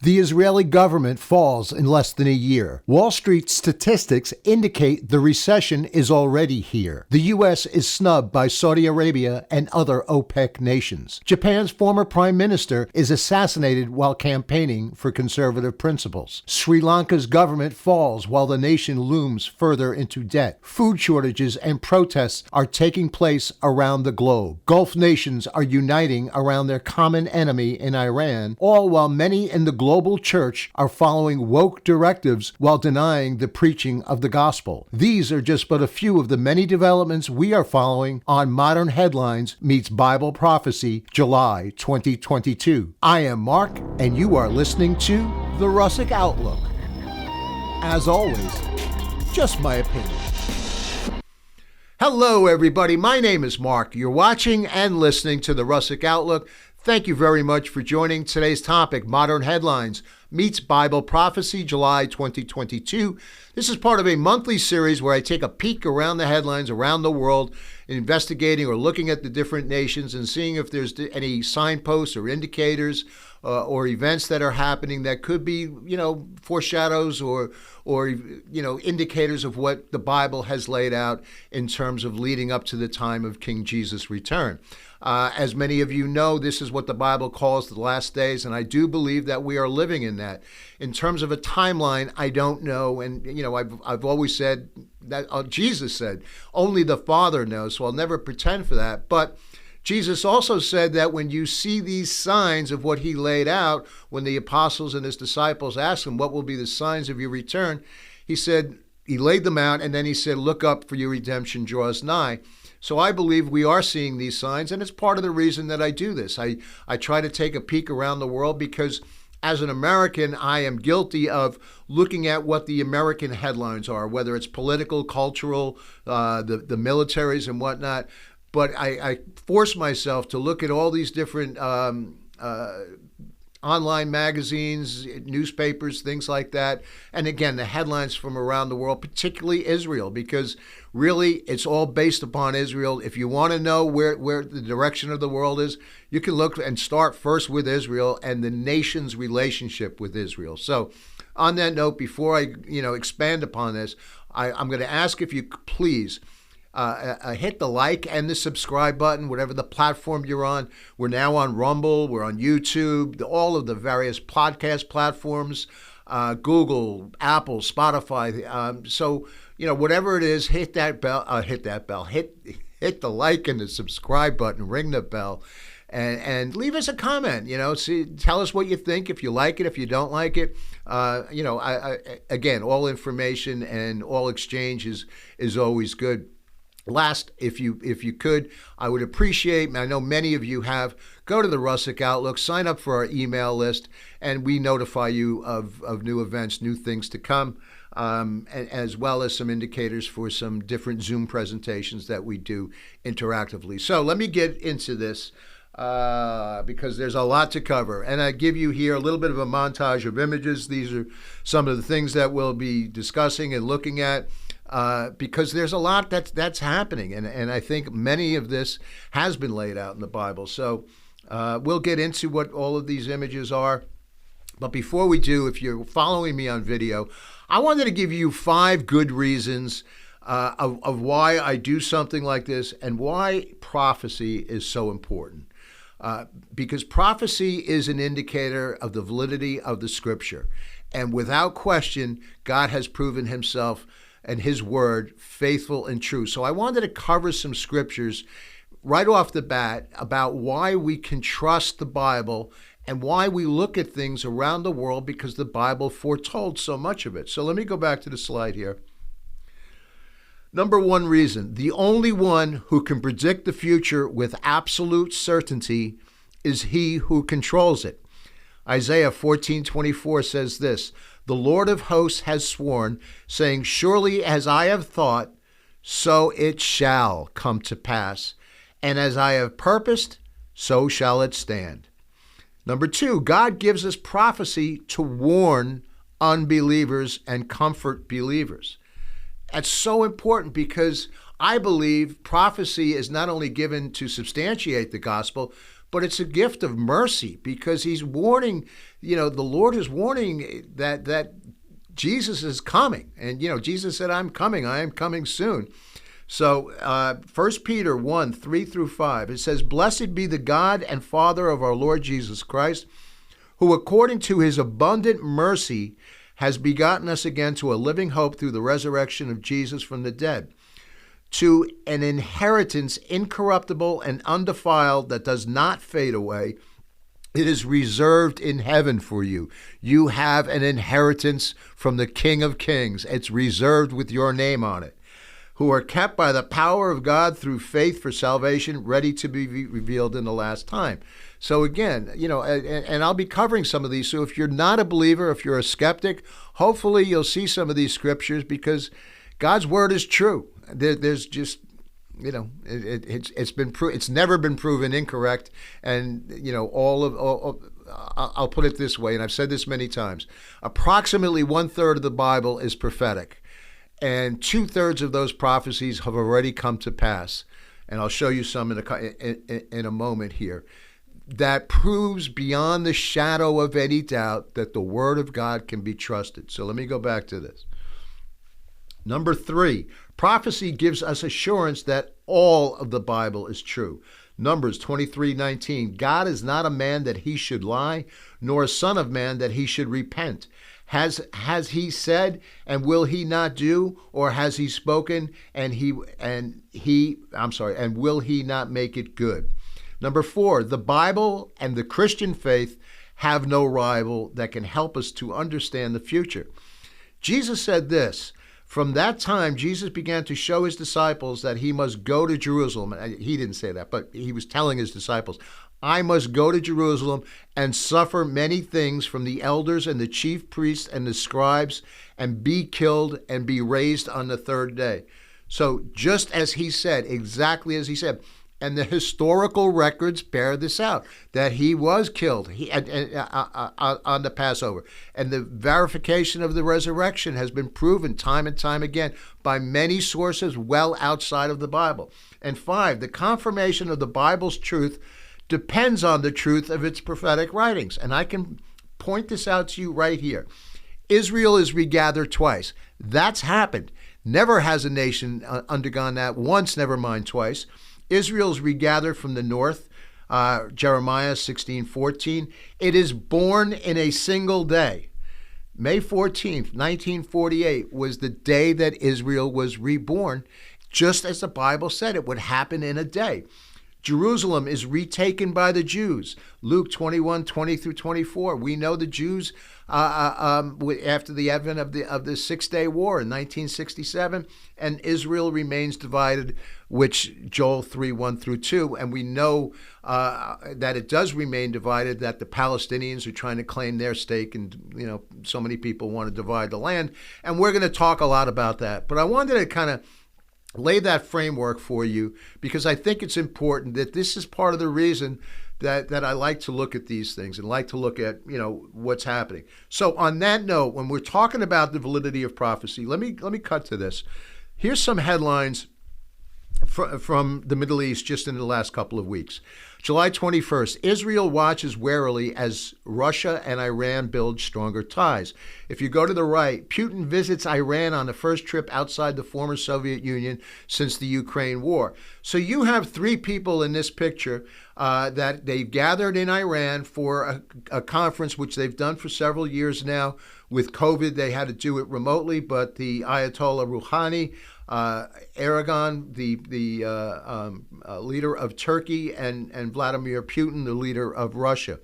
The Israeli government falls in less than a year. Wall Street statistics indicate the recession is already here. The U.S. is snubbed by Saudi Arabia and other OPEC nations. Japan's former prime minister is assassinated while campaigning for conservative principles. Sri Lanka's government falls while the nation looms further into debt. Food shortages and protests are taking place around the globe. Gulf nations are uniting around their common enemy in Iran, all while many in the global church are following woke directives while denying the preaching of the gospel. These are just but a few of the many developments we are following on Modern Headlines Meets Bible Prophecy, July 2022. I am Mark, and you are listening to The Russick Outlook. As always, just my opinion. Hello, everybody. My name is Mark. You're watching and listening to The Russick Outlook. Thank you very much for joining today's topic, Modern Headlines Meets Bible Prophecy, July 2022. This is part of a monthly series where I take a peek around the headlines around the world, investigating or looking at the different nations and seeing if there's any signposts or indicators or events that are happening that could be, foreshadows or indicators of what the Bible has laid out in terms of leading up to the time of King Jesus' return. As many of you know, this is what the Bible calls the last days, and I do believe that we are living in that. In terms of a timeline, I don't know, and I've always said that Jesus said only the Father knows, so I'll never pretend for that. But Jesus also said that when you see these signs of what he laid out, when the apostles and his disciples asked him, "What will be the signs of your return?" He said, he laid them out, and then he said, "Look up, for your redemption draws nigh." So I believe we are seeing these signs, and it's part of the reason that I do this. I try to take a peek around the world because as an American, I am guilty of looking at what the American headlines are, whether it's political, cultural, the militaries and whatnot. But I force myself to look at all these different online magazines, newspapers, things like that. And again, the headlines from around the world, particularly Israel, because really it's all based upon Israel. If you want to know where the direction of the world is, you can look and start first with Israel and the nation's relationship with Israel. So on that note, before I expand upon this, I'm going to ask if you could please hit the like and the subscribe button, whatever the platform you're on. We're now on Rumble, we're on YouTube, all of the various podcast platforms, Google, Apple, Spotify. So, whatever it is, hit the like and the subscribe button, ring the bell, and leave us a comment. Tell us what you think, if you like it, if you don't like it. Again, all information and all exchange is always good. Last, if you could, I would appreciate, I know many of you have, go to the Russick Outlook, sign up for our email list, and we notify you of new events, new things to come, as well as some indicators for some different Zoom presentations that we do interactively. So let me get into this because there's a lot to cover. And I give you here a little bit of a montage of images. These are some of the things that we'll be discussing and looking at. Because there's a lot that's happening, and I think many of this has been laid out in the Bible. So we'll get into what all of these images are. But before we do, if you're following me on video, I wanted to give you 5 good reasons of why I do something like this and why prophecy is so important. Because prophecy is an indicator of the validity of the Scripture. And without question, God has proven himself and his word faithful and true. So I wanted to cover some scriptures right off the bat about why we can trust the Bible and why we look at things around the world, because the Bible foretold so much of it. So let me go back to the slide here. Number 1 reason, the only one who can predict the future with absolute certainty is he who controls it. Isaiah 14:24 says this, "The Lord of hosts has sworn, saying, surely as I have thought, so it shall come to pass. And as I have purposed, so shall it stand." Number 2, God gives us prophecy to warn unbelievers and comfort believers. That's so important because I believe prophecy is not only given to substantiate the gospel, but it's a gift of mercy because he's warning, the Lord is warning that Jesus is coming. And, Jesus said, I'm coming. I am coming soon. So 1 Peter 1, 3 through 5, it says, "Blessed be the God and Father of our Lord Jesus Christ, who according to his abundant mercy has begotten us again to a living hope through the resurrection of Jesus from the dead, to an inheritance incorruptible and undefiled that does not fade away. It is reserved in heaven for you. You have an inheritance from the King of Kings. It's reserved with your name on it. Who are kept by the power of God through faith for salvation, ready to be revealed in the last time." So again, and I'll be covering some of these. So if you're not a believer, if you're a skeptic, hopefully you'll see some of these scriptures because God's word is true. There's just, it's never been proven incorrect. And, I'll put it this way, and I've said this many times, approximately 1/3 of the Bible is prophetic. And 2/3 of those prophecies have already come to pass. And I'll show you some in a moment here. That proves beyond the shadow of any doubt that the Word of God can be trusted. So let me go back to this. Number 3, prophecy gives us assurance that all of the Bible is true. Numbers 23:19, "God is not a man that he should lie, nor a son of man that he should repent. Has he said, and will he not do? Or has he spoken, and will he not make it good?" Number 4, the Bible and the Christian faith have no rival that can help us to understand the future. Jesus said this, "From that time, Jesus began to show his disciples that he must go to Jerusalem." He didn't say that, but he was telling his disciples, "I must go to Jerusalem and suffer many things from the elders and the chief priests and the scribes and be killed and be raised on the third day." So just as he said, exactly as he said, and the historical records bear this out, that he was killed on the Passover. And the verification of the resurrection has been proven time and time again by many sources well outside of the Bible. And 5, the confirmation of the Bible's truth depends on the truth of its prophetic writings. And I can point this out to you right here. Israel is regathered twice. That's happened. Never has a nation undergone that once, never mind twice. Israel is regathered from the north, Jeremiah 16:14. It is born in a single day. May 14th, 1948 was the day that Israel was reborn, just as the Bible said it would happen in a day. Jerusalem is retaken by the Jews. Luke 21:20 through 24. We know the Jews, after the advent of the Six-Day War in 1967, and Israel remains divided, which Joel 3:1 through 2. And we know that it does remain divided, that the Palestinians are trying to claim their stake, and so many people want to divide the land. And we're going to talk a lot about that. But I wanted to kind of lay that framework for you because I think it's important that this is part of the reason that I like to look at these things and like to look at what's happening. So on that note, when we're talking about the validity of prophecy, let me cut to this. Here's some headlines from the Middle East just in the last couple of weeks. July 21st, Israel watches warily as Russia and Iran build stronger ties. If you go to the right, Putin visits Iran on the first trip outside the former Soviet Union since the Ukraine war. So you have 3 people in this picture that they've gathered in Iran for a conference, which they've done for several years now. With COVID, they had to do it remotely, but the Ayatollah Rouhani, Erdogan, the leader of Turkey, and Vladimir Putin, the leader of Russia.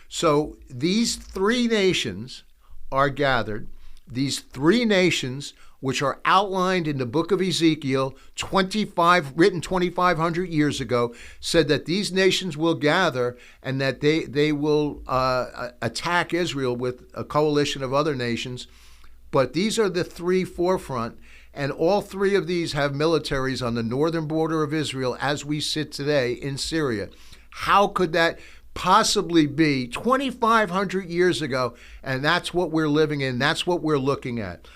So these 3 nations are gathered. These 3 nations, which are outlined in the book of Ezekiel, written 2,500 years ago, said that these nations will gather and that they will attack Israel with a coalition of other nations. But these are the 3 forefront. And all 3 of these have militaries on the northern border of Israel as we sit today in Syria. How could that possibly be 2,500 years ago? And that's what we're living in. That's what we're looking at.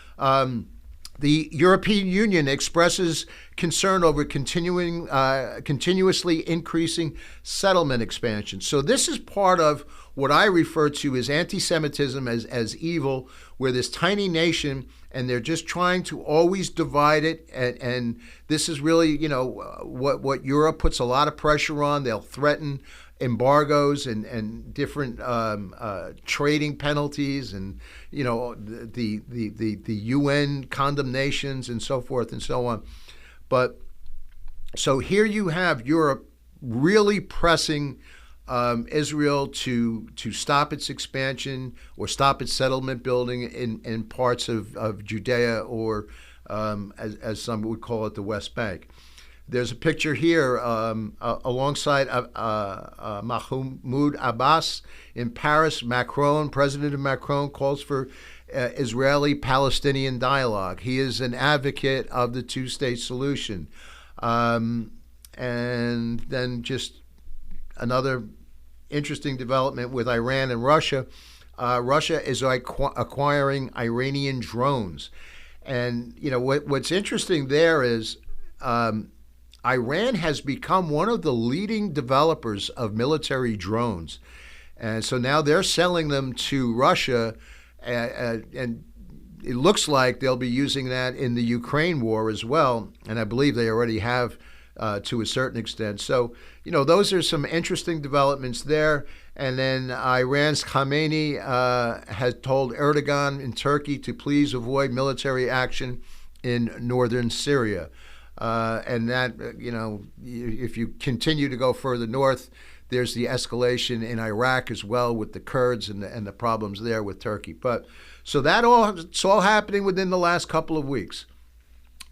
The European Union expresses concern over continuously increasing settlement expansion. So this is part of what I refer to as anti-Semitism as evil, where this tiny nation, and they're just trying to always divide it. And this is really, what Europe puts a lot of pressure on. They'll threaten embargoes and different trading penalties, and the UN condemnations and so forth and so on. But so here you have Europe really pressing Israel to stop its expansion or stop its settlement building in parts of Judea, or as some would call it, the West Bank. There's a picture here alongside Mahmoud Abbas in Paris. President Macron calls for Israeli-Palestinian dialogue. He is an advocate of the two-state solution. And then just another interesting development with Iran and Russia. Russia is acquiring Iranian drones. And, what's interesting there is Iran has become one of the leading developers of military drones. And so now they're selling them to Russia, and it looks like they'll be using that in the Ukraine war as well. And I believe they already have to a certain extent. So, those are some interesting developments there. And then Iran's Khamenei has told Erdogan in Turkey to please avoid military action in northern Syria. And that, if you continue to go further north, there's the escalation in Iraq as well with the Kurds and the problems there with Turkey. But so it's all happening within the last couple of weeks.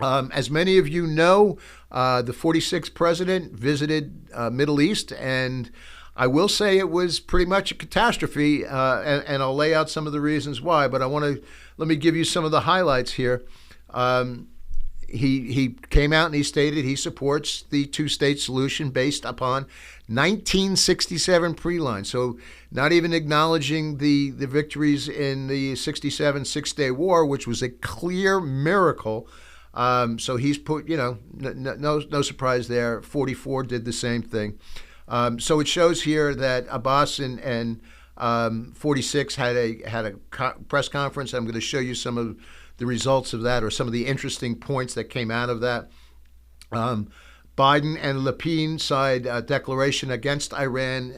As many of you know, the 46th president visited Middle East, and I will say it was pretty much a catastrophe, and I'll lay out some of the reasons why. But let me give you some of the highlights here. He came out and he stated he supports the two-state solution based upon 1967 pre-line. So not even acknowledging the victories in the 67 Six-Day War, which was a clear miracle. So he's put, no surprise there. 44 did the same thing. So it shows here that Abbas and 46 had a press conference. I'm going to show you some of the results of that, or some of the interesting points that came out of that. Biden and Le Pen signed a declaration against Iran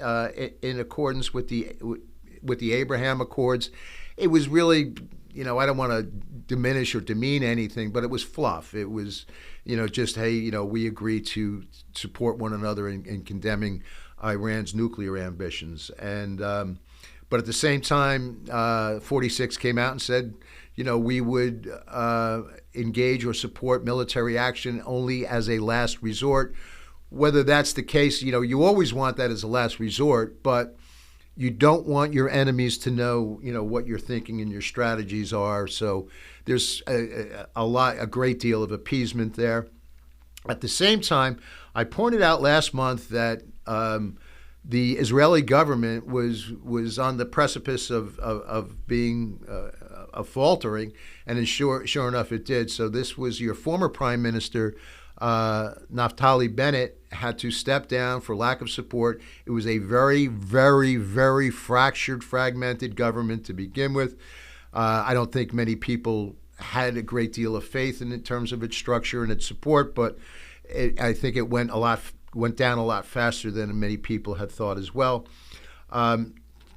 in accordance with the Abraham Accords. It was really, I don't want to diminish or demean anything, but it was fluff. It was, just, hey, we agree to support one another in condemning Iran's nuclear ambitions. And but at the same time, 46 came out and said, we would engage or support military action only as a last resort. Whether that's the case, you always want that as a last resort, but you don't want your enemies to know, what you're thinking and your strategies are. So there's a great deal of appeasement there. At the same time, I pointed out last month that the Israeli government was on the precipice of being faltering, and sure enough, it did. So this was your former Prime Minister, Naftali Bennett, had to step down for lack of support. It was a very, very, very fragmented government to begin with. I don't think many people had a great deal of faith in terms of its structure and its support, but I think it went down a lot faster than many people had thought as well.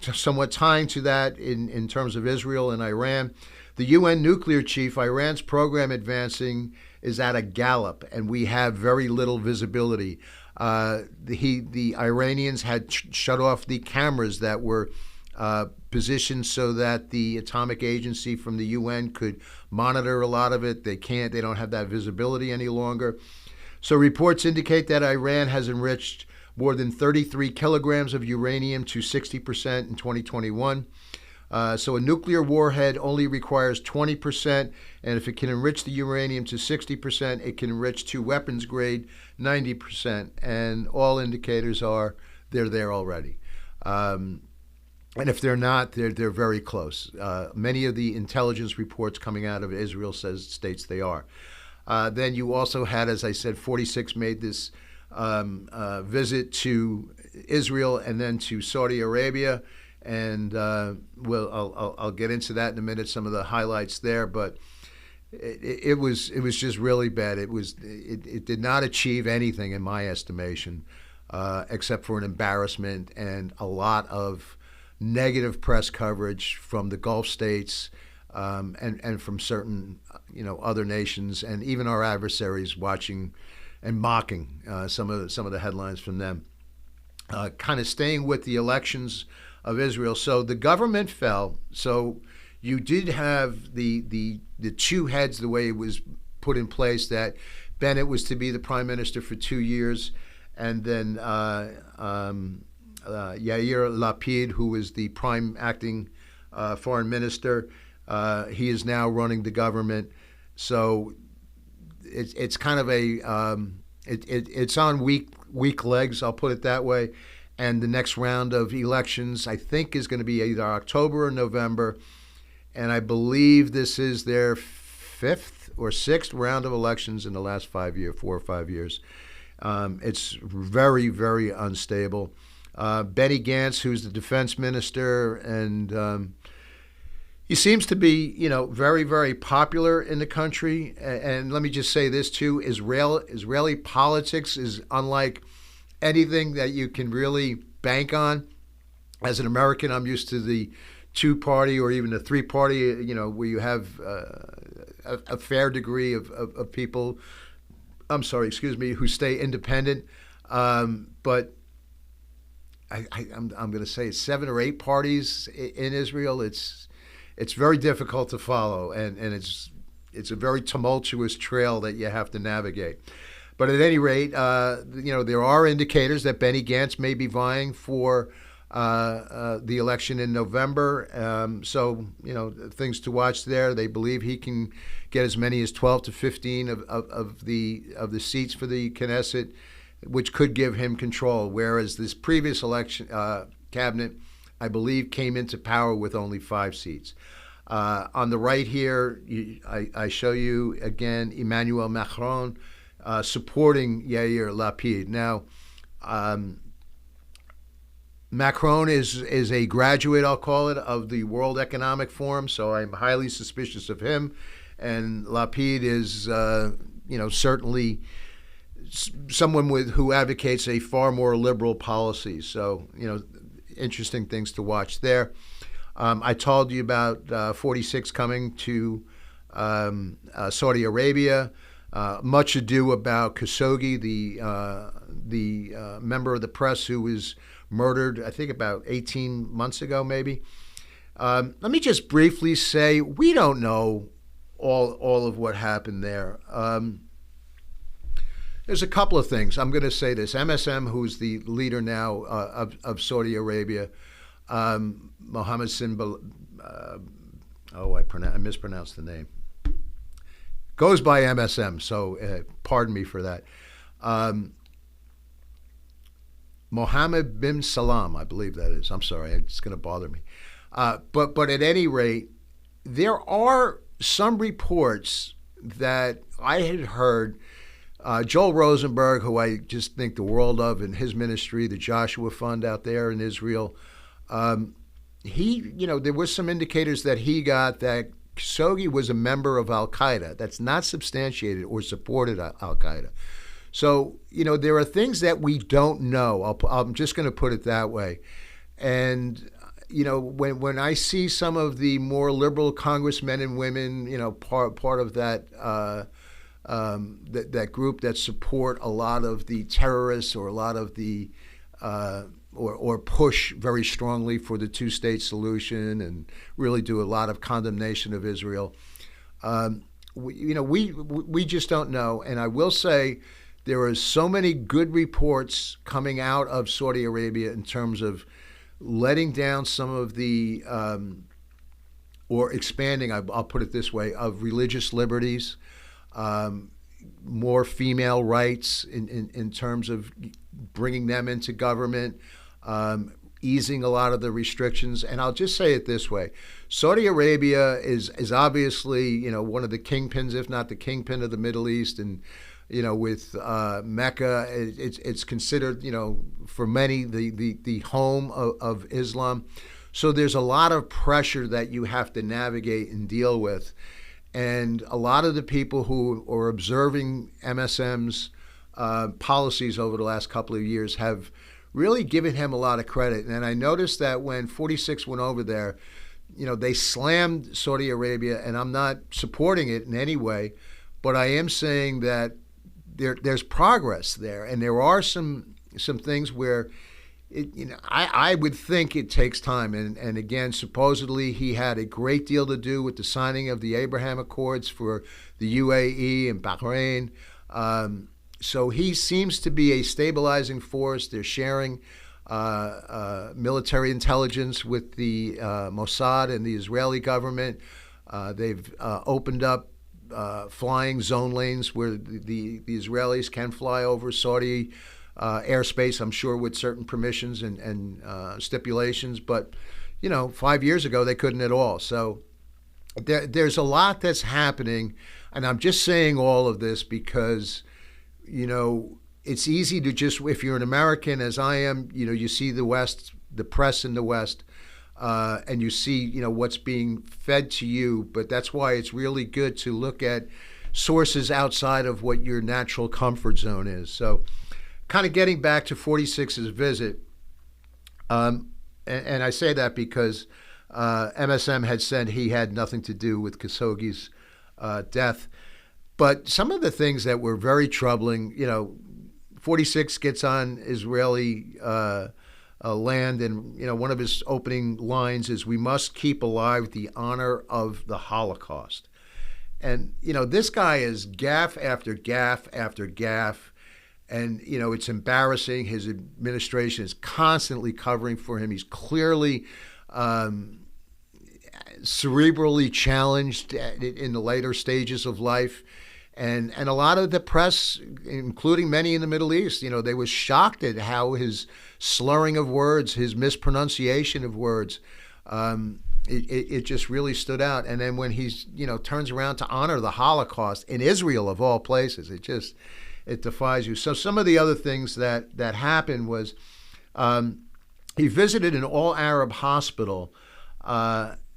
Somewhat tying to that in terms of Israel and Iran, the UN nuclear chief, Iran's program advancing is at a gallop, and we have very little visibility. The Iranians had shut off the cameras that were positioned so that the atomic agency from the UN could monitor a lot of it. They don't have that visibility any longer. So reports indicate that Iran has enriched more than 33 kilograms of uranium to 60% in 2021. So a nuclear warhead only requires 20%, and if it can enrich the uranium to 60%, it can enrich to weapons grade 90%, and all indicators are they're there already. And if they're not, they're very close. Many of the intelligence reports coming out of Israel states they are. Then you also had, as I said, 46 made this visit to Israel and then to Saudi Arabia, and I'll get into that in a minute. Some of the highlights there, but it was just really bad. It did not achieve anything in my estimation, except for an embarrassment and a lot of negative press coverage from the Gulf states, and from certain other nations, and even our adversaries watching and mocking some of the headlines from them. Kind of staying with the elections of Israel. So the government fell. So you did have the two heads, the way it was put in place, that Bennett was to be the prime minister for 2 years, and then Yair Lapid, who was the prime acting foreign minister, he is now running the government. So it's kind of it's on weak legs, I'll put it that way. And the next round of elections, I think, is going to be either October or November. And I believe this is their fifth or sixth round of elections in the last 4 or 5 years. It's very, very unstable. Benny Gantz, who's the defense minister, and he seems to be, very, very popular in the country. And let me just say this too: Israeli politics is unlike anything that you can really bank on. As an American, I'm used to the two-party or even the three-party, where you have a fair degree of people, who stay independent. But I'm going to say 7 or 8 parties in Israel. It's very difficult to follow, and it's a very tumultuous trail that you have to navigate. But at any rate, there are indicators that Benny Gantz may be vying for the election in November. So things to watch there. They believe he can get as many as 12 to 15 of the seats for the Knesset, which could give him control. Whereas this previous election cabinet, I believe, came into power with only 5 seats. On the right here, I show you again Emmanuel Macron supporting Yair Lapid. Now, Macron is a graduate, I'll call it, of the World Economic Forum, so I'm highly suspicious of him. And Lapid is, certainly someone who advocates a far more liberal policy. So, interesting things to watch there. I told you about 46 coming to Saudi Arabia. Much ado about Khashoggi, the member of the press who was murdered, I think, about 18 months ago, maybe. Let me just briefly say, we don't know all of what happened there. There's a couple of things. I'm going to say this. MSM, who's the leader now of Saudi Arabia, Mohammed I mispronounced the name. Goes by MSM, so pardon me for that. Mohammed bin Salam, I believe that is. I'm sorry, it's going to bother me. But at any rate, there are some reports that I had heard. Joel Rosenberg, who I just think the world of in his ministry, the Joshua Fund out there in Israel, there was some indicators that he got that Khashoggi was a member of Al-Qaeda. That's not substantiated or supported Al-Qaeda. So, there are things that we don't know. I'm just going to put it that way. And, when I see some of the more liberal congressmen and women, part of that that group that support a lot of the terrorists or a lot of the or push very strongly for the two-state solution and really do a lot of condemnation of Israel. We just don't know. And I will say there are so many good reports coming out of Saudi Arabia in terms of letting down some of the or expanding, I'll put it this way, of religious liberties. More female rights in terms of bringing them into government, easing a lot of the restrictions. And I'll just say it this way: Saudi Arabia is obviously one of the kingpins, if not the kingpin of the Middle East, and with Mecca, it's considered for many the home of Islam. So there's a lot of pressure that you have to navigate and deal with. And a lot of the people who are observing MSM's policies over the last couple of years have really given him a lot of credit. And I noticed that when 46 went over there, they slammed Saudi Arabia, and I'm not supporting it in any way, but I am saying that there's progress there, and there are some things where I would think it takes time. And again, supposedly he had a great deal to do with the signing of the Abraham Accords for the UAE and Bahrain. So he seems to be a stabilizing force. They're sharing military intelligence with the Mossad and the Israeli government. They've opened up flying zone lanes where the Israelis can fly over Saudi airspace, I'm sure with certain permissions and stipulations. But, 5 years ago, they couldn't at all. So there's a lot that's happening. And I'm just saying all of this because, it's easy to just, if you're an American, as I am, you see the West, the press in the West, and you see, what's being fed to you. But that's why it's really good to look at sources outside of what your natural comfort zone is. So kind of getting back to 46's visit, and I say that because MSM had said he had nothing to do with Khashoggi's death. But some of the things that were very troubling, 46 gets on Israeli land, and one of his opening lines is, "We must keep alive the honor of the Holocaust." And, this guy is gaffe after gaffe after gaffe. And, it's embarrassing. His administration is constantly covering for him. He's clearly cerebrally challenged in the later stages of life. And a lot of the press, including many in the Middle East, they were shocked at how his slurring of words, his mispronunciation of words, it just really stood out. And then when he's, turns around to honor the Holocaust in Israel, of all places, it defies you. So some of the other things that happened was he visited an all-Arab hospital,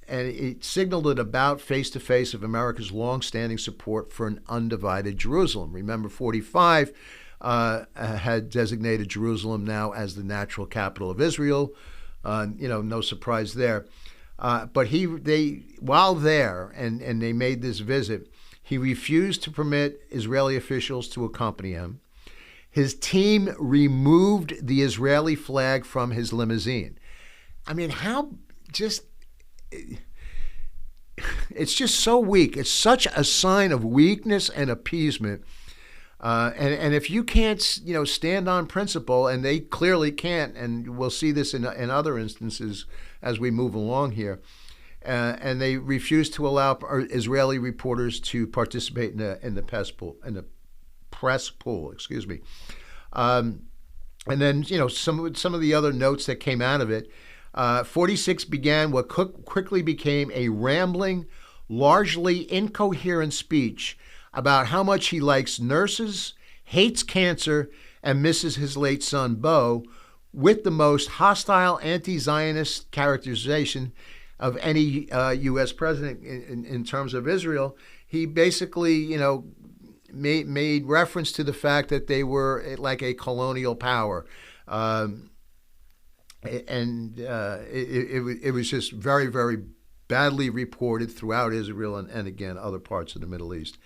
and it signaled it about face-to-face of America's long-standing support for an undivided Jerusalem. Remember, 45 had designated Jerusalem now as the natural capital of Israel. No surprise there. But while there, and they made this visit, he refused to permit Israeli officials to accompany him. His team removed the Israeli flag from his limousine. I mean, it's just so weak. It's such a sign of weakness and appeasement. And if you can't, stand on principle, and they clearly can't, and we'll see this in other instances as we move along here, and they refuse to allow Israeli reporters to participate in the press pool. Excuse me. And then some of the other notes that came out of it. 46 began what quickly became a rambling, largely incoherent speech about how much he likes nurses, hates cancer, and misses his late son, Bo, with the most hostile anti-Zionist characterization of any U.S. president in terms of Israel. He basically, made reference to the fact that they were like a colonial power. It was just very, very badly reported throughout Israel and again, other parts of the Middle East.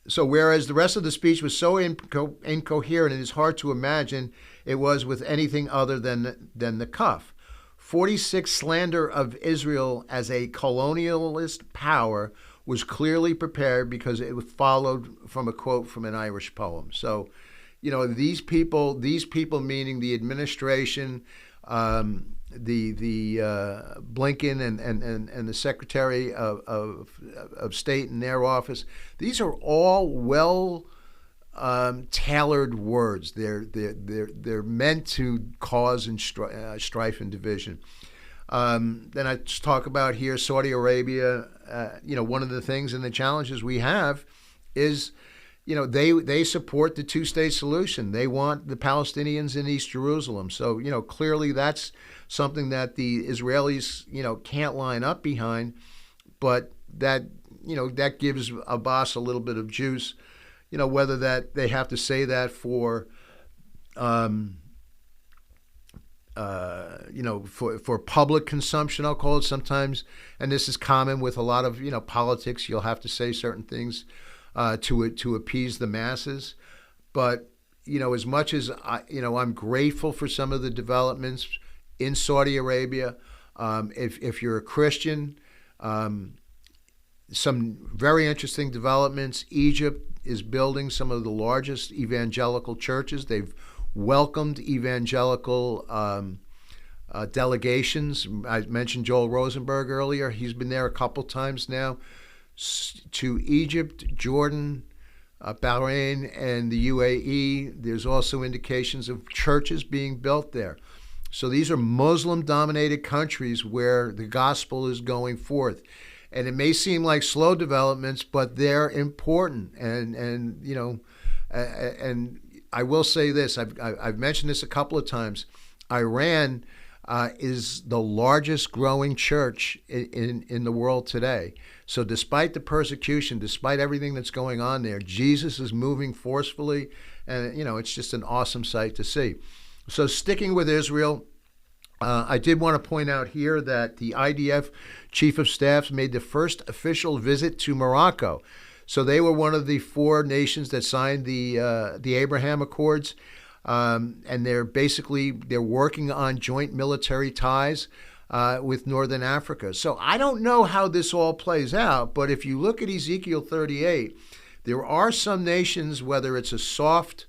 So whereas the rest of the speech was so incoherent, it is hard to imagine it was with anything other than the cuff. 46 slander of Israel as a colonialist power was clearly prepared because it was followed from a quote from an Irish poem. So, these people meaning the administration, the Blinken and the Secretary of State in their office, these are all well tailored words. They're meant to cause strife and division. Then I just talk about here Saudi Arabia. One of the things and the challenges we have is, they support the two-state solution. They want the Palestinians in East Jerusalem. So, clearly that's something that the Israelis, can't line up behind. But that gives Abbas a little bit of juice. Whether that they have to say that for, for public consumption, I'll call it sometimes. And this is common with a lot of, politics. You'll have to say certain things to appease the masses. But, as much as I'm grateful for some of the developments in Saudi Arabia, if you're a Christian, some very interesting developments. Egypt is building some of the largest evangelical churches. They've welcomed evangelical delegations. I mentioned Joel Rosenberg earlier. He's been there a couple times now. To Egypt, Jordan, Bahrain, and the UAE. There's also indications of churches being built there. So these are Muslim-dominated countries where the gospel is going forth. And it may seem like slow developments, but they're important. And I will say this: I've mentioned this a couple of times. Iran is the largest growing church in the world today. So despite the persecution, despite everything that's going on there, Jesus is moving forcefully, and it's just an awesome sight to see. So sticking with Israel, I did want to point out here that the IDF Chief of Staff made the first official visit to Morocco. So they were one of the 4 nations that signed the Abraham Accords, and they're working on joint military ties with Northern Africa. So I don't know how this all plays out, but if you look at Ezekiel 38, there are some nations, whether it's a soft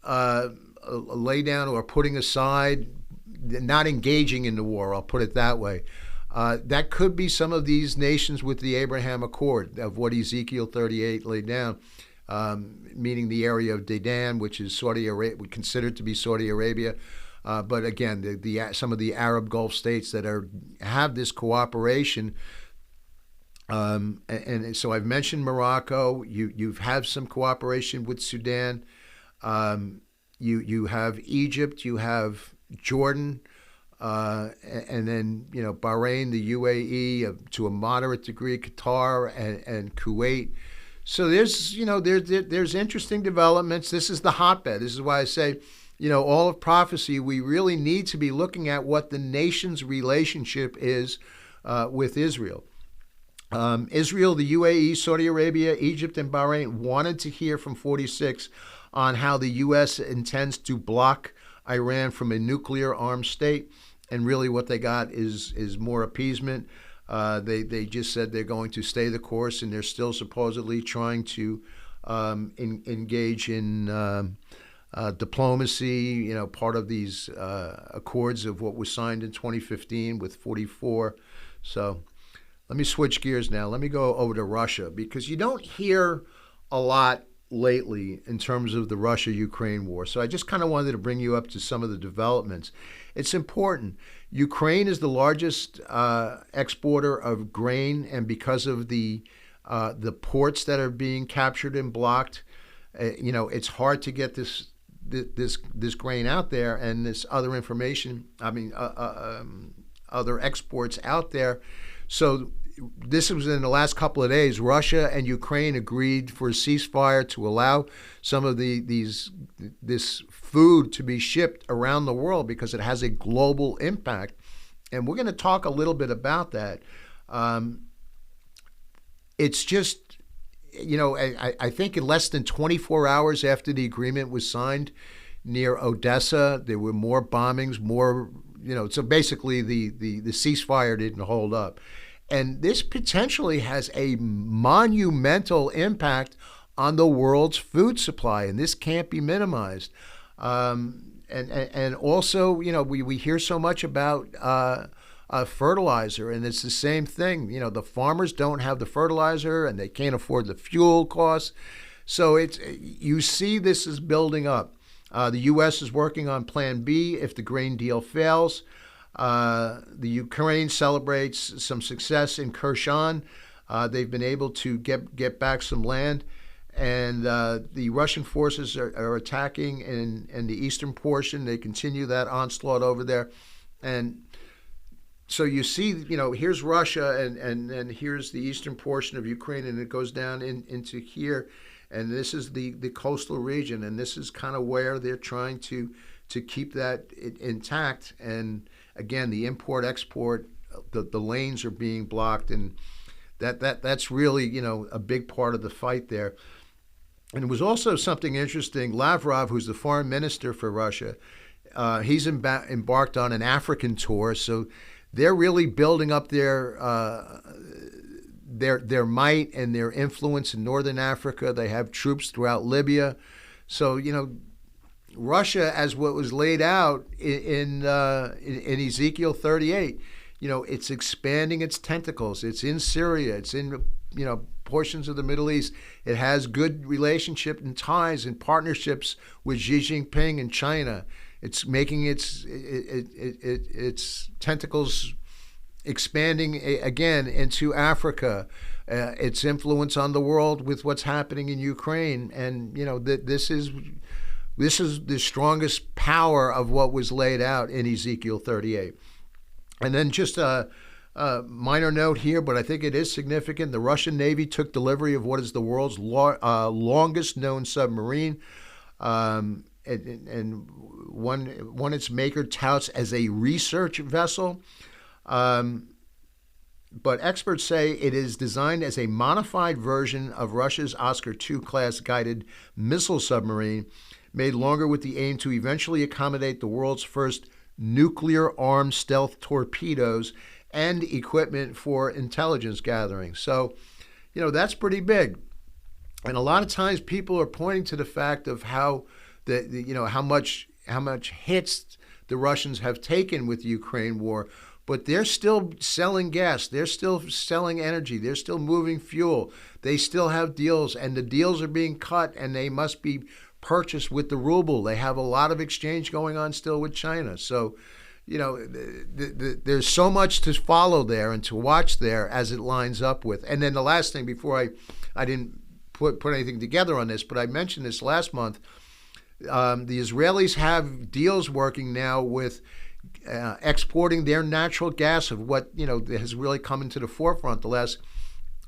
lay down or putting aside, not engaging in the war, I'll put it that way. That could be some of these nations with the Abraham Accord of what Ezekiel 38 laid down, meaning the area of Dedan, which is Saudi Arabia, considered to be Saudi Arabia. But again, some of the Arab Gulf states that have this cooperation. And so I've mentioned Morocco. You've had some cooperation with Sudan. You have Egypt. You have Jordan. And then Bahrain, the UAE, to a moderate degree, Qatar and Kuwait. So there's interesting developments. This is the hotbed. This is why I say, all of prophecy, we really need to be looking at what the nation's relationship is with Israel. Israel, the UAE, Saudi Arabia, Egypt, and Bahrain wanted to hear from 46 on how the U.S. intends to block Iran from a nuclear-armed state. And really what they got is more appeasement. They just said they're going to stay the course, and they're still supposedly trying to engage in diplomacy, part of these accords of what was signed in 2015 with 44. So let me switch gears now. Let me go over to Russia, because you don't hear a lot lately in terms of the Russia-Ukraine war. So I just kind of wanted to bring you up to some of the developments. It's important. Ukraine is the largest exporter of grain, and because of the ports that are being captured and blocked, it's hard to get this grain out there and this other information. Other exports out there. So this was in the last couple of days. Russia and Ukraine agreed for a ceasefire to allow some of this food to be shipped around the world because it has a global impact. And we're going to talk a little bit about that. It's just, I think in less than 24 hours after the agreement was signed near Odessa, there were more bombings, so basically the ceasefire didn't hold up. And this potentially has a monumental impact on the world's food supply, and this can't be minimized. And also, we hear so much about fertilizer, and it's the same thing. The farmers don't have the fertilizer, and they can't afford the fuel costs. So you see this is building up. The U.S. is working on Plan B if the grain deal fails. The Ukraine celebrates some success in Kherson. They've been able to get back some land. And the Russian forces are attacking in the eastern portion. They continue that onslaught over there. And so you see, here's Russia and here's the eastern portion of Ukraine, and it goes down into here. And this is the coastal region, and this is kind of where they're trying to keep that intact. And again, the import-export, the lanes are being blocked, and that's really, a big part of the fight there. And it was also something interesting. Lavrov, who's the foreign minister for Russia, he's embarked on an African tour. So they're really building up their might and their influence in northern Africa. They have troops throughout Libya. So Russia, as what was laid out in Ezekiel 38, it's expanding its tentacles. It's in Syria. It's in portions of the Middle East. It has good relationship and ties and partnerships with Xi Jinping and China. It's making its tentacles expanding again into Africa. Its influence on the world with what's happening in Ukraine, and this is the strongest power of what was laid out in Ezekiel 38. And then just a minor note here, but I think it is significant. The Russian Navy took delivery of what is the world's longest known submarine, and one its maker touts as a research vessel. But experts say it is designed as a modified version of Russia's Oscar II class guided missile submarine, made longer with the aim to eventually accommodate the world's first nuclear-armed stealth torpedoes and equipment for intelligence gathering. So, that's pretty big. And a lot of times people are pointing to the fact of how how much hits the Russians have taken with the Ukraine war, but they're still selling gas, they're still selling energy, they're still moving fuel, they still have deals, and the deals are being cut, and they must be purchased with the ruble. They have a lot of exchange going on still with China. So, there's so much to follow there and to watch there as it lines up with. And then the last thing, before I didn't put anything together on this, but I mentioned this last month. The Israelis have deals working now with exporting their natural gas of what has really come into the forefront the last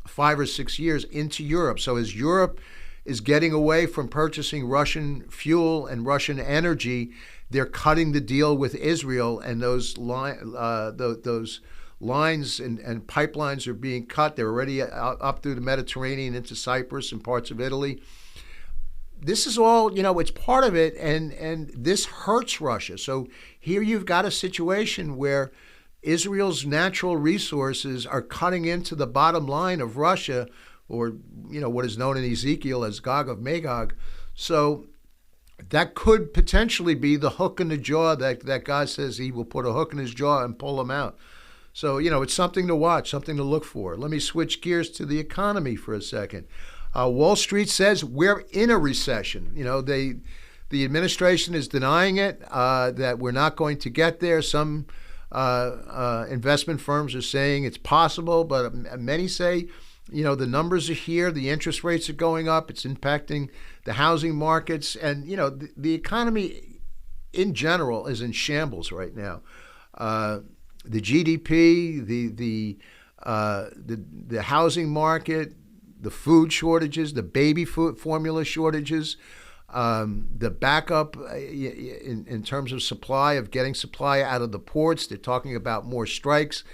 5 or 6 years into Europe. So as Europe is getting away from purchasing Russian fuel and Russian energy, they're cutting the deal with Israel, and those lines and pipelines are being cut. They're already up through the Mediterranean into Cyprus and parts of Italy. This is all, it's part of it, and this hurts Russia. So here you've got a situation where Israel's natural resources are cutting into the bottom line of Russia, or, what is known in Ezekiel as Gog of Magog. So that could potentially be the hook in the jaw that God says he will put a hook in his jaw and pull him out. So, it's something to watch, something to look for. Let me switch gears to the economy for a second. Wall Street says we're in a recession. The administration is denying it, that we're not going to get there. Some investment firms are saying it's possible, but many say, the numbers are here, the interest rates are going up, it's impacting the housing markets, and, the economy in general is in shambles right now. The GDP, the housing market, the food shortages, the baby food formula shortages, the backup in terms of supply, of getting supply out of the ports. They're talking about more strikes.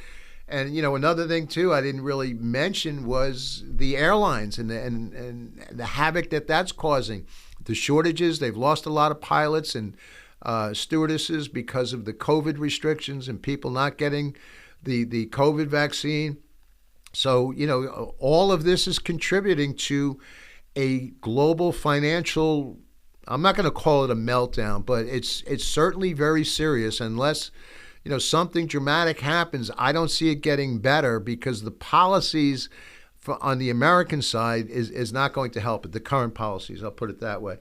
And, another thing, too, I didn't really mention was the airlines and the havoc that's causing. The shortages, they've lost a lot of pilots and stewardesses because of the COVID restrictions and people not getting the COVID vaccine. So, all of this is contributing to a global financial, I'm not going to call it a meltdown, but it's certainly very serious. Unless, something dramatic happens, I don't see it getting better, because the policies on the American side is not going to help it. The current policies, I'll put it that way.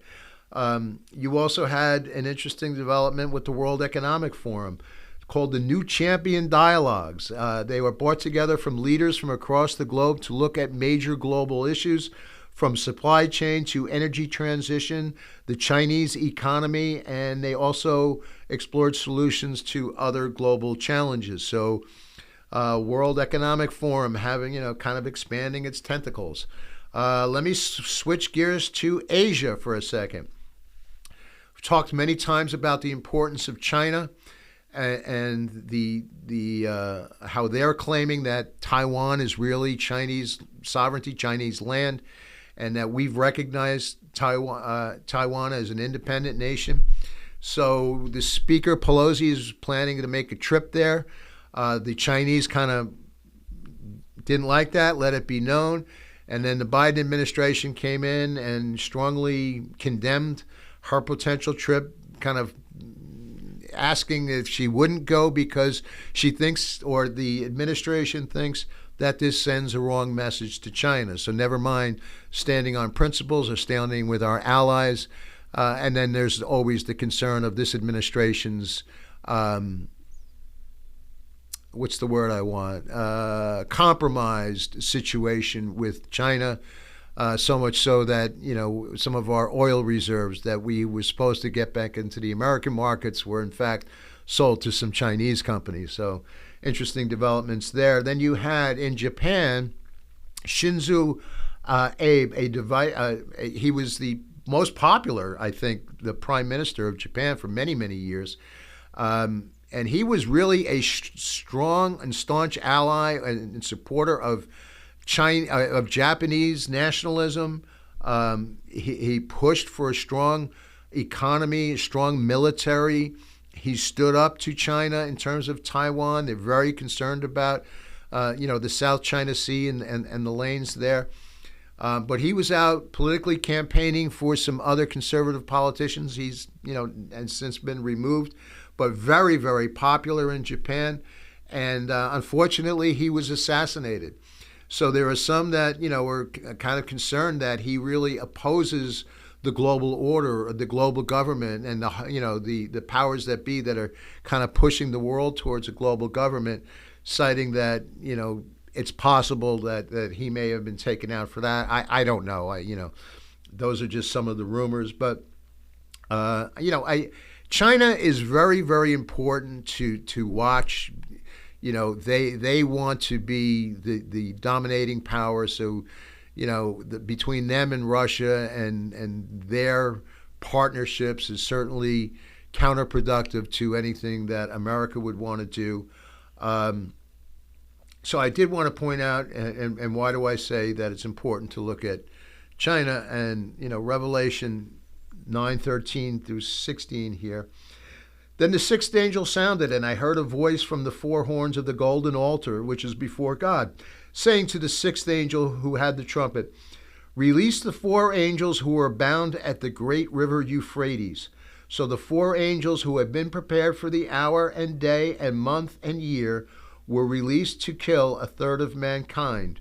You also had an interesting development with the World Economic Forum called the New Champion Dialogues. They were brought together from leaders from across the globe to look at major global issues, from supply chain to energy transition, the Chinese economy, and they also explored solutions to other global challenges. So World Economic Forum having, kind of expanding its tentacles. Let me switch gears to Asia for a second. We've talked many times about the importance of China and the how they're claiming that Taiwan is really Chinese sovereignty, Chinese land, and that we've recognized Taiwan as an independent nation. So the Speaker Pelosi is planning to make a trip there. The Chinese kind of didn't like that, let it be known. And then the Biden administration came in and strongly condemned her potential trip, kind of asking if she wouldn't go because she thinks, or the administration thinks, that this sends a wrong message to China. So never mind standing on principles or standing with our allies. And then there's always the concern of this administration's, what's the word I want? Compromised situation with China. So much so that, some of our oil reserves that we were supposed to get back into the American markets were in fact sold to some Chinese companies. So interesting developments there. Then you had in Japan, Shinzo Abe, he was the most popular, I think, the prime minister of Japan for many, many years. And he was really a strong and staunch ally and supporter of China, of Japanese nationalism. He pushed for a strong economy, a strong military. He stood up to China in terms of Taiwan. They're very concerned about, the South China Sea and the lanes there. But he was out politically campaigning for some other conservative politicians. He's, and since been removed, but very, very popular in Japan. And unfortunately, he was assassinated. So there are some that, were kind of concerned that he really opposes the global order, or the global government, and the powers that be that are kind of pushing the world towards a global government, citing that, it's possible that he may have been taken out for that. I don't know. Those are just some of the rumors. But, China is very, very important to watch. They want to be the dominating power. So, between them and Russia and their partnerships is certainly counterproductive to anything that America would want to do. So I did want to point out, and why do I say that it's important to look at China and, Revelation 9:13 through 16 here. Then the sixth angel sounded, and I heard a voice from the four horns of the golden altar, which is before God, saying to the sixth angel who had the trumpet, "Release the four angels who are bound at the great river Euphrates." So the four angels who had been prepared for the hour and day and month and year were released to kill a third of mankind.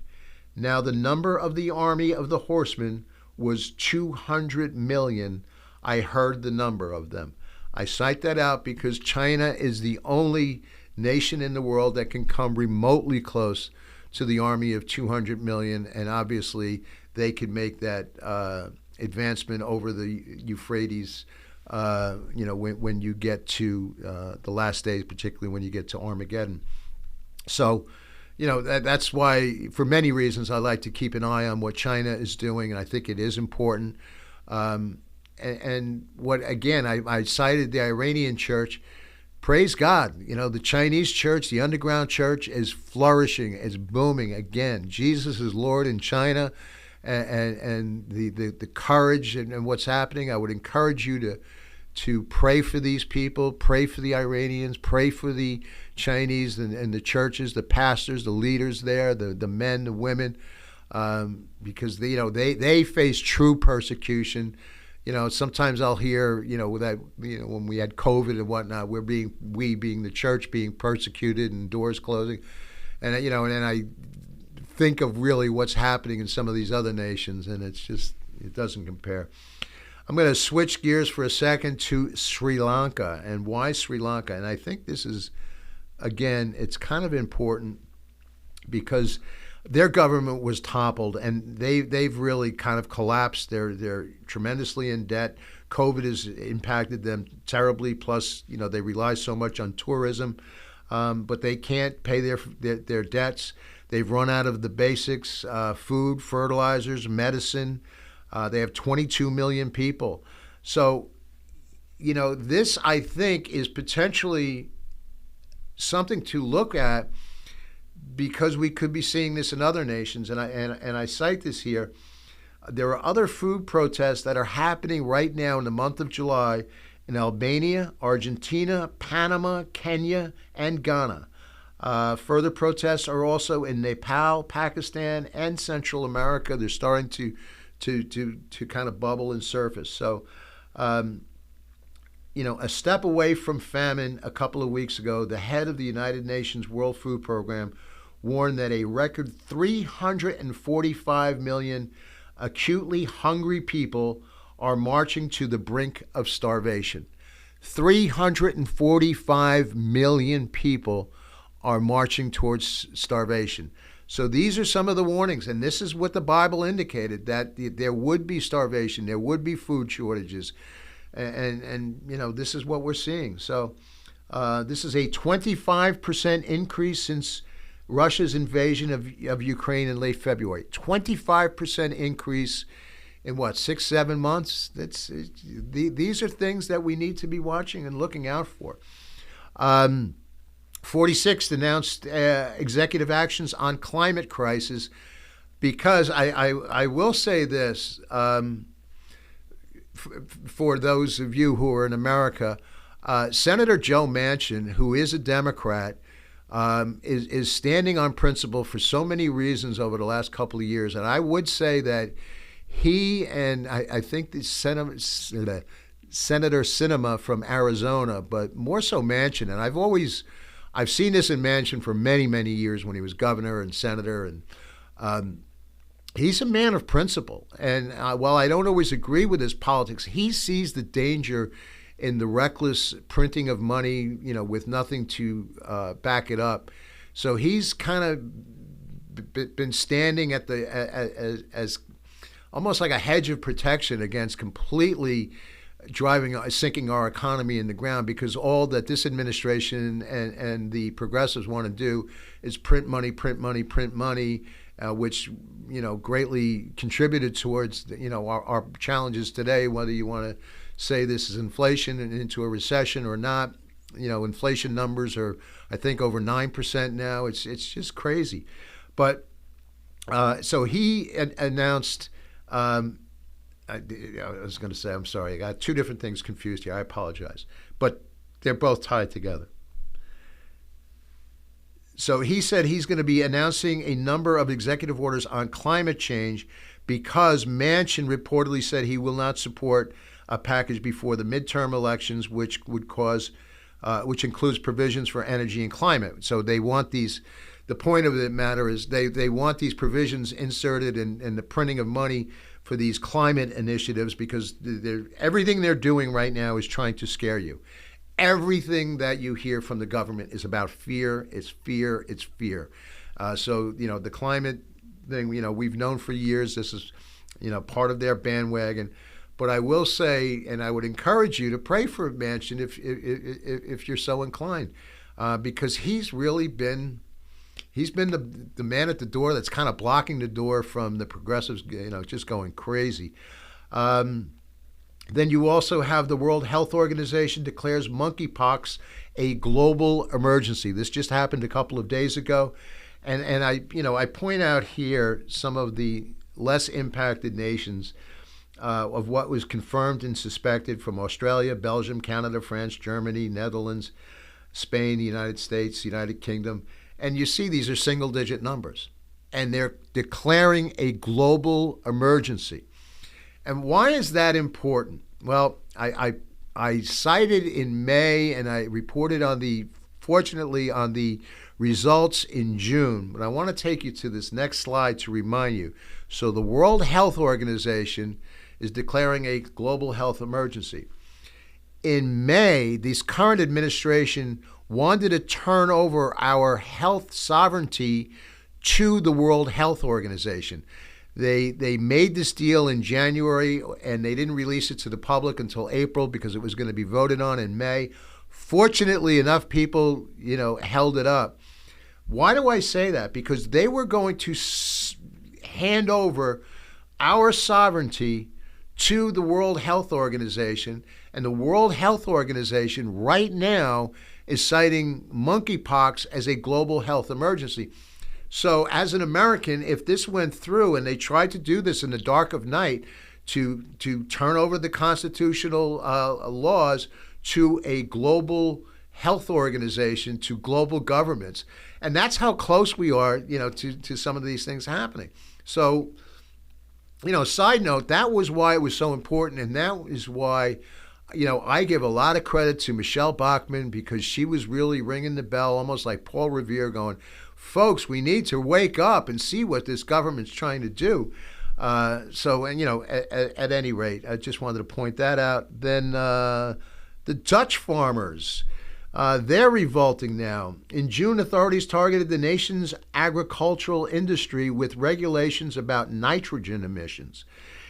Now the number of the army of the horsemen was 200 million. I heard the number of them. I cite that out because China is the only nation in the world that can come remotely close to the army of 200 million, and obviously they could make that advancement over the Euphrates, when you get to the last days, particularly when you get to Armageddon. So, that's why, for many reasons, I like to keep an eye on what China is doing, and I think it is important. And what, again, I cited the Iranian church. Praise God. The Chinese church, the underground church, is flourishing, is booming again. Jesus is Lord in China, and the courage and what's happening. I would encourage you to pray for these people, pray for the Iranians, pray for the Chinese and the churches, the pastors, the leaders there, the men, the women, because they face true persecution. Sometimes I'll hear, that, when we had COVID and whatnot, we being the church being persecuted and doors closing. And, and then I think of really what's happening in some of these other nations, and it doesn't compare. I'm going to switch gears for a second to Sri Lanka. And why Sri Lanka? And I think this is, again, it's kind of important because their government was toppled and they've really kind of collapsed. They're tremendously in debt. COVID has impacted them terribly. Plus, they rely so much on tourism, but they can't pay their debts. They've run out of the basics, food, fertilizers, medicine. They have 22 million people. So, this, I think, is potentially something to look at because we could be seeing this in other nations. And I cite this here. There are other food protests that are happening right now in the month of July in Albania, Argentina, Panama, Kenya, and Ghana. Further protests are also in Nepal, Pakistan, and Central America. They're starting to kind of bubble and surface. So, a step away from famine a couple of weeks ago, the head of the United Nations World Food Program warned that a record 345 million acutely hungry people are marching to the brink of starvation. 345 million people are marching towards starvation. So these are some of the warnings, and this is what the Bible indicated, that there would be starvation, there would be food shortages, and this is what we're seeing. So this is a 25% increase since Russia's invasion of Ukraine in late February. 25% increase in 6-7 months? These are things that we need to be watching and looking out for. 46th announced executive actions on climate crisis because I will say this, for those of you who are in America, Senator Joe Manchin, who is a Democrat, is standing on principle for so many reasons over the last couple of years. And I would say that he and I think the Senator Sinema from Arizona, but more so Manchin, and I've seen this in Manchin for many, many years when he was governor and senator, and he's a man of principle. And while I don't always agree with his politics, he sees the danger in the reckless printing of money, with nothing to back it up. So he's kind of been standing at as almost like a hedge of protection against completely sinking our economy in the ground, because all that this administration and the progressives want to do is print money, which greatly contributed towards our challenges today. Whether you want to say this is inflation and into a recession or not, inflation numbers are I think over 9% now. It's just crazy. But so he announced. I was going to say, I'm sorry, I got two different things confused here. I apologize. But they're both tied together. So he said he's going to be announcing a number of executive orders on climate change because Manchin reportedly said he will not support a package before the midterm elections, which includes provisions for energy and climate. So they want these. The point of the matter is they want these provisions inserted in the printing of money for these climate initiatives, because everything they're doing right now is trying to scare you. Everything that you hear from the government is about fear. It's fear. It's fear. So the climate thing, we've known for years. This is part of their bandwagon. But I will say, and I would encourage you to pray for Manchin if you're so inclined, because he's really been. He's been the man at the door that's kind of blocking the door from the progressives, just going crazy. Then you also have the World Health Organization declares monkeypox a global emergency. This just happened a couple of days ago. And I point out here some of the less impacted nations of what was confirmed and suspected from Australia, Belgium, Canada, France, Germany, Netherlands, Spain, the United States, United Kingdom. And you see these are single-digit numbers. And they're declaring a global emergency. And why is that important? Well, I cited in May, and I reported fortunately on the results in June. But I want to take you to this next slide to remind you. So the World Health Organization is declaring a global health emergency. In May, this current administration wanted to turn over our health sovereignty to the World Health Organization. They made this deal in January, and they didn't release it to the public until April because it was going to be voted on in May. Fortunately, enough people, held it up. Why do I say that? Because they were going to hand over our sovereignty to the World Health Organization, and the World Health Organization right now is citing monkeypox as a global health emergency. So as an American, if this went through and they tried to do this in the dark of night to turn over the constitutional laws to a global health organization, to global governments, and that's how close we are, to some of these things happening. So, side note, that was why it was so important, and that is why, I give a lot of credit to Michelle Bachmann, because she was really ringing the bell, almost like Paul Revere, going, folks, we need to wake up and see what this government's trying to do. At any rate, I just wanted to point that out. Then the Dutch farmers, they're revolting now. In June, authorities targeted the nation's agricultural industry with regulations about nitrogen emissions.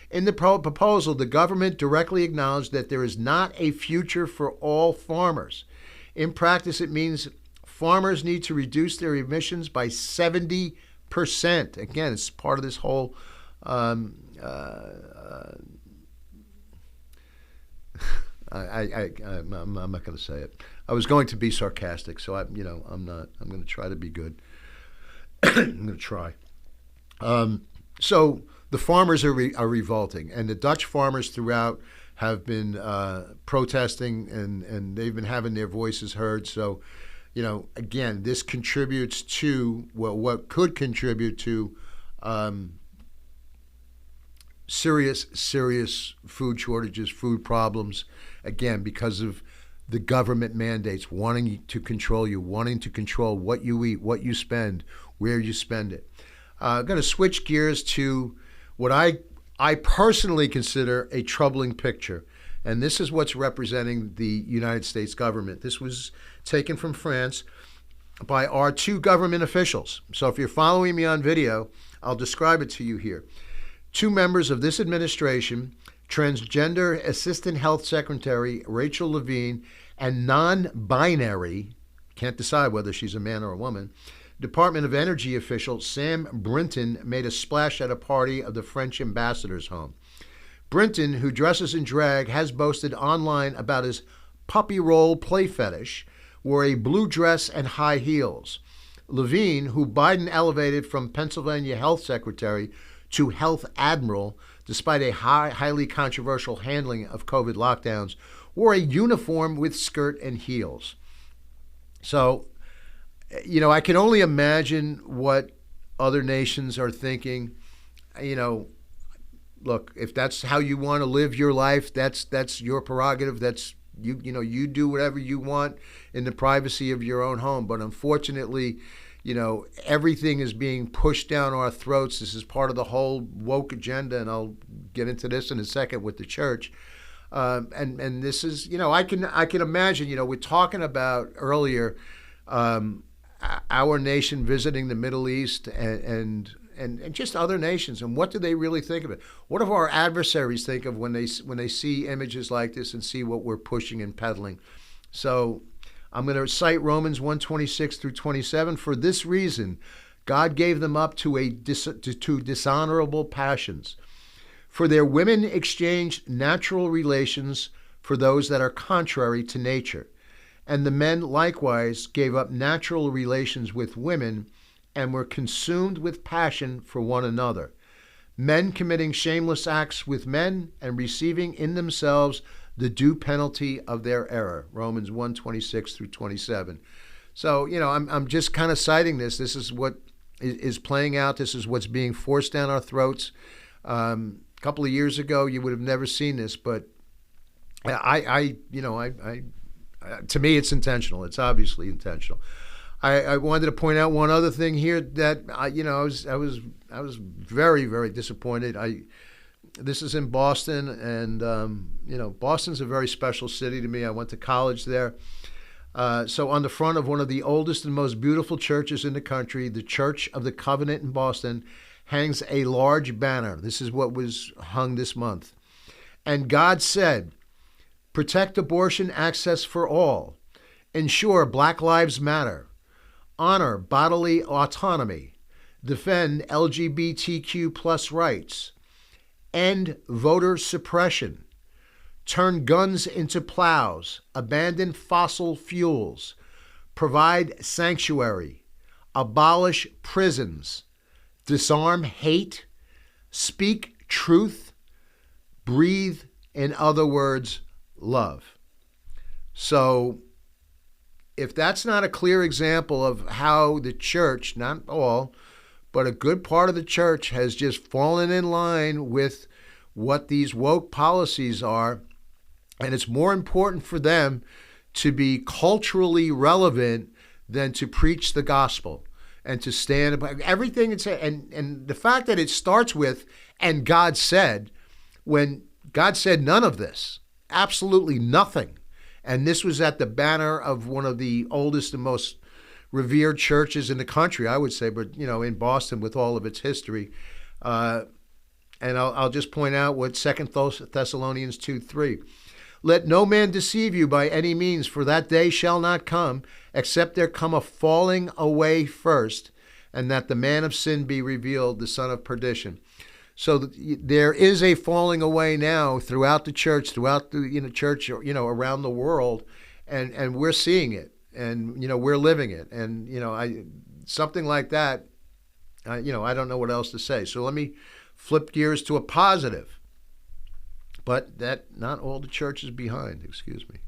In the proposal, the government directly acknowledged that there is not a future for all farmers. In practice, it means farmers need to reduce their emissions by 70%. Again, it's part of this whole I'm not going to say it. I was going to be sarcastic, so I'm not. I'm going to try to be good. I'm going to try. So the farmers are revolting, and the Dutch farmers throughout have been protesting, and they've been having their voices heard. So, again, this contributes to what could contribute to serious food shortages, food problems, again, because of the government mandates wanting to control you, wanting to control what you eat, what you spend, where you spend it. I'm going to switch gears to what I personally consider a troubling picture, and this is what's representing the United States government. This was taken from France by our two government officials. So if you're following me on video, I'll describe it to you here. Two members of this administration, transgender Assistant Health Secretary Rachel Levine and non-binary, can't decide whether she's a man or a woman, Department of Energy official Sam Brinton made a splash at a party of the French ambassador's home. Brinton, who dresses in drag, has boasted online about his puppy roll play fetish, wore a blue dress and high heels. Levine, who Biden elevated from Pennsylvania Health Secretary to Health Admiral, despite a highly controversial handling of COVID lockdowns, wore a uniform with skirt and heels. So, I can only imagine what other nations are thinking. Look, if that's how you want to live your life, that's your prerogative. That's you do whatever you want in the privacy of your own home. But unfortunately, everything is being pushed down our throats. This is part of the whole woke agenda, and I'll get into this in a second with the church. And this is, I can imagine, we're talking about earlier our nation visiting the Middle East and just other nations, and what do they really think of it? What do our adversaries think of when they see images like this and see what we're pushing and peddling? So I'm going to cite Romans 1:26 through 27. For this reason, God gave them up to dishonorable passions. For their women exchanged natural relations for those that are contrary to nature. And the men likewise gave up natural relations with women and were consumed with passion for one another, men committing shameless acts with men and receiving in themselves the due penalty of their error. Romans 1:26 through 27. So, I'm just kind of citing this. This is what is playing out. This is what's being forced down our throats. A couple of years ago, you would have never seen this, but to me, it's intentional. It's obviously intentional. I wanted to point out one other thing here that I was very, very disappointed. This is in Boston, and Boston's a very special city to me. I went to college there. So on the front of one of the oldest and most beautiful churches in the country, the Church of the Covenant in Boston, hangs a large banner. This is what was hung this month. And God said, protect abortion access for all. Ensure Black Lives Matter. Honor bodily autonomy. Defend LGBTQ plus rights. End voter suppression. Turn guns into plows. Abandon fossil fuels. Provide sanctuary. Abolish prisons. Disarm hate. Speak truth. Breathe, in other words, love. So, if that's not a clear example of how the church, not all, but a good part of the church has just fallen in line with what these woke policies are, and it's more important for them to be culturally relevant than to preach the gospel and to stand by everything and the fact that it starts with, and God said, when God said none of this, absolutely nothing. And this was at the banner of one of the oldest and most revered churches in the country, I would say, but in Boston with all of its history. And I'll just point out what 2 Thessalonians 2:3. Let no man deceive you by any means, for that day shall not come, except there come a falling away first, and that the man of sin be revealed, the son of perdition. So there is a falling away now throughout the church, throughout the church, around the world, and we're seeing it, and we're living it, and something like that. I don't know what else to say. So let me flip gears to a positive. But that not all the church is behind, excuse me.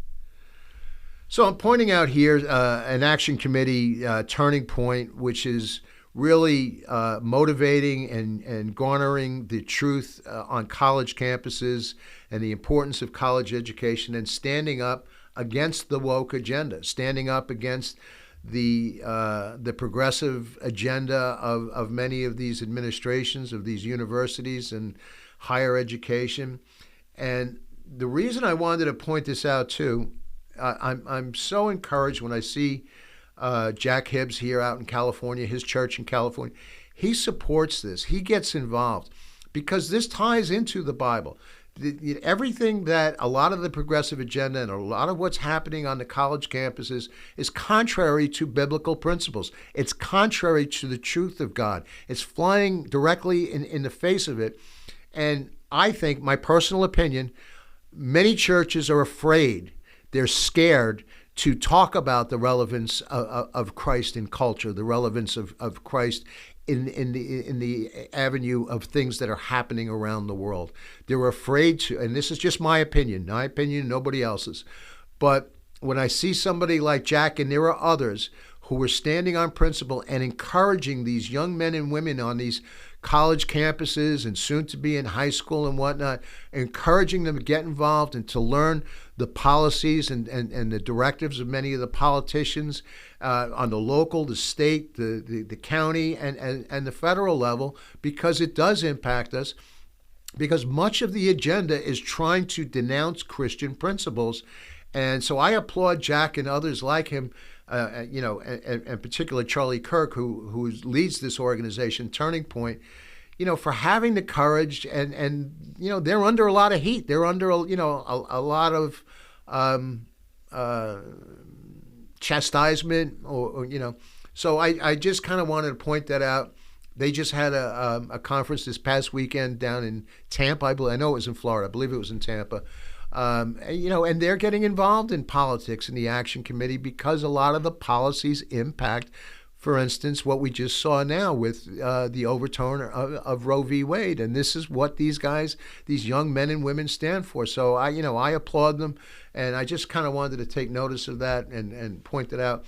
So I'm pointing out here an action committee turning point, which is really motivating and garnering the truth on college campuses and the importance of college education, and standing up against the woke agenda, standing up against the progressive agenda of many of these administrations, of these universities and higher education. And the reason I wanted to point this out too, I'm so encouraged when I see Jack Hibbs here out in California, his church in California. He supports this. He gets involved because this ties into the Bible. Everything that a lot of the progressive agenda and a lot of what's happening on the college campuses is contrary to biblical principles. It's contrary to the truth of God. It's flying directly in the face of it. And I think, my personal opinion, many churches are afraid. They're scared to talk about the relevance of Christ in culture, the relevance of Christ in the avenue of things that are happening around the world. They're afraid to, and this is just my opinion, nobody else's. But when I see somebody like Jack, and there are others who are standing on principle and encouraging these young men and women on these college campuses and soon to be in high school and whatnot, encouraging them to get involved and to learn the policies and the directives of many of the politicians on the local, the state, the county, and the federal level, because it does impact us, because much of the agenda is trying to denounce Christian principles. And so I applaud Jack and others like him, and particularly Charlie Kirk, who leads this organization, Turning Point, for having the courage, and they're under a lot of heat. They're under a lot of chastisement, or. So I just kind of wanted to point that out. They just had a conference this past weekend down in Tampa. I know it was in Florida. I believe it was in Tampa. And they're getting involved in politics in the Action Committee because a lot of the policies impact, for instance, what we just saw now with the overturn of Roe v. Wade. And this is what these guys, these young men and women stand for. So I applaud them, and I just kind of wanted to take notice of that and point it out.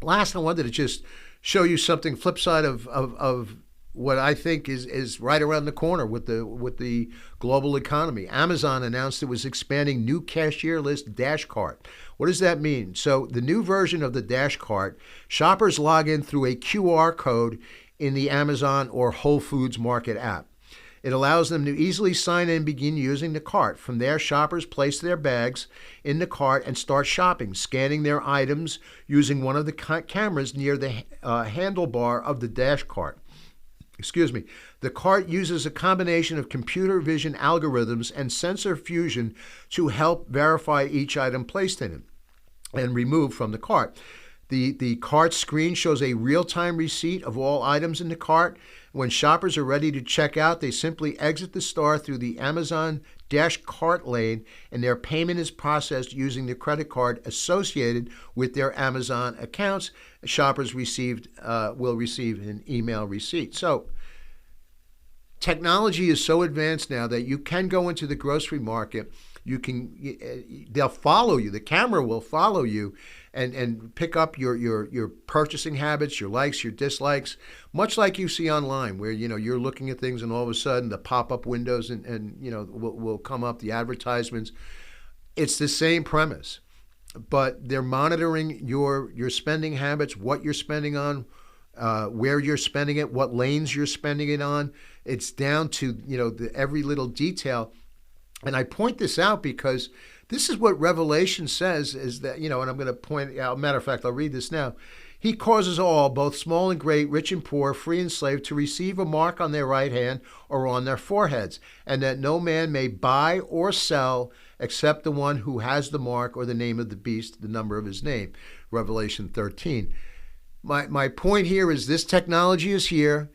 Last, I wanted to just show you something, flip side of what I think is right around the corner with the global economy. Amazon announced it was expanding new cashierless dash cart. What does that mean? So the new version of the dash cart, shoppers log in through a QR code in the Amazon or Whole Foods Market app. It allows them to easily sign in and begin using the cart. From there, shoppers place their bags in the cart and start shopping, scanning their items using one of the cameras near the handlebar of the dash cart. Excuse me. The cart uses a combination of computer vision algorithms and sensor fusion to help verify each item placed in it and removed from the cart. The cart screen shows a real-time receipt of all items in the cart. When shoppers are ready to check out, they simply exit the store through the Amazon dash cart lane, and their payment is processed using the credit card associated with their Amazon accounts. Shoppers will receive an email receipt. So technology is so advanced now that you can go into the grocery market. They'll follow you. The camera will follow you and pick up your purchasing habits, your likes, your dislikes, much like you see online, where you're looking at things and all of a sudden the pop-up windows and will come up, the advertisements. It's the same premise, but they're monitoring your spending habits, what you're spending on, where you're spending it, what lanes you're spending it on. It's down to every little detail. And I point this out because this is what Revelation says, is that, and I'm going to point out, matter of fact, I'll read this now. He causes all, both small and great, rich and poor, free and slave, to receive a mark on their right hand or on their foreheads, and that no man may buy or sell except the one who has the mark or the name of the beast, the number of his name. Revelation 13. My point here is this technology is here,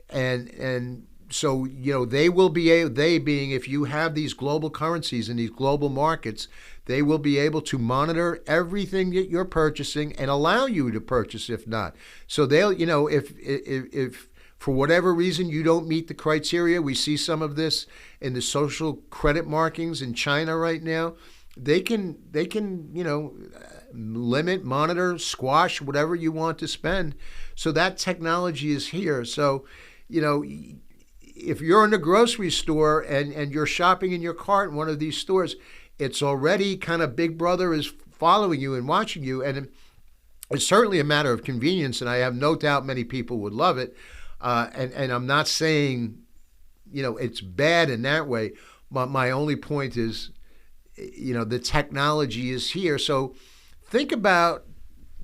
and so, they will be they being, if you have these global currencies and these global markets, they will be able to monitor everything that you're purchasing and allow you to purchase if not. So they'll, if for whatever reason you don't meet the criteria, we see some of this in the social credit markings in China right now. They can limit, monitor, squash whatever you want to spend. So that technology is here. So, if you're in a grocery store and you're shopping in your cart in one of these stores, it's already kind of Big Brother is following you and watching you. And it's certainly a matter of convenience, and I have no doubt many people would love it. And I'm not saying, it's bad in that way. But my only point is, the technology is here. So think about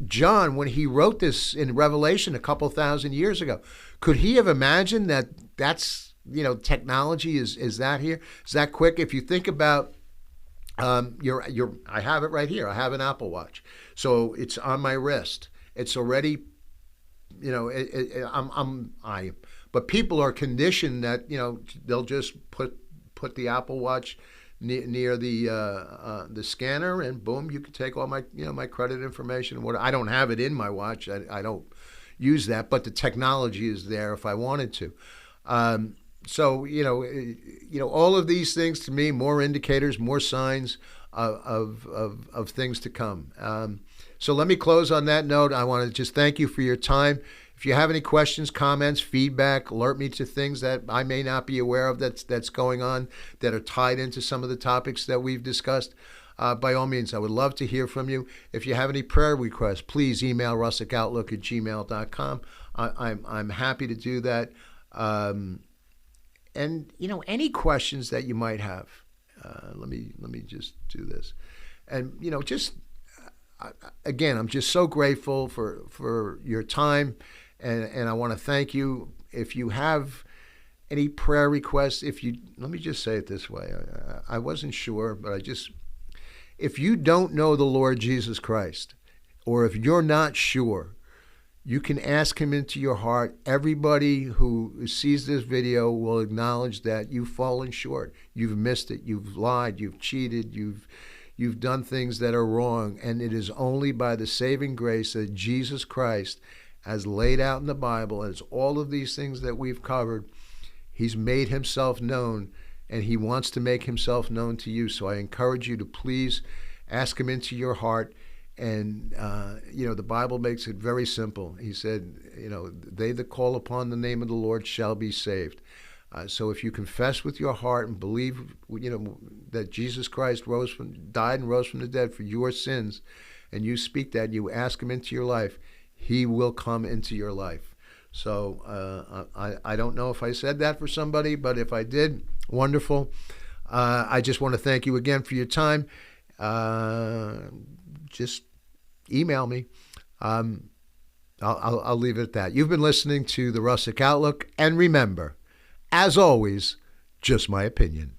John when he wrote this in Revelation a couple thousand years ago. Could he have imagined that's technology is that here? Is that quick? If you think about I have it right here. I have an Apple Watch, so it's on my wrist. It's already, but people are conditioned that they'll just put the Apple Watch near the scanner, and boom, you can take all my my credit information and what. I don't have it in my watch. I don't use that, but the technology is there if I wanted to. So all of these things, to me, more indicators, more signs of things to come. So let me close on that note. I want to just thank you for your time. If you have any questions, comments, feedback, alert me to things that I may not be aware of that's going on that are tied into some of the topics that we've discussed. By all means, I would love to hear from you. If you have any prayer requests, please email russickoutlook@gmail.com. I'm happy to do that. And any questions that you might have, let me just do this. And again, I'm just so grateful for your time, and I want to thank you. If you have any prayer requests, let me just say it this way. I wasn't sure, but if you don't know the Lord Jesus Christ, or if you're not sure, you can ask him into your heart. Everybody who sees this video will acknowledge that you've fallen short. You've missed it. You've lied. You've cheated. You've done things that are wrong. And it is only by the saving grace that Jesus Christ has laid out in the Bible, and it's all of these things that we've covered. He's made himself known, and he wants to make himself known to you. So I encourage you to please ask him into your heart the Bible makes it very simple. He said, they that call upon the name of the Lord shall be saved. So if you confess with your heart and believe, that Jesus Christ died and rose from the dead for your sins, and you speak that, you ask him into your life, he will come into your life. So I don't know if I said that for somebody, but if I did, wonderful. I just want to thank you again for your time. Just email me. I'll leave it at that. You've been listening to The Rustic Outlook, and remember, as always, just my opinion.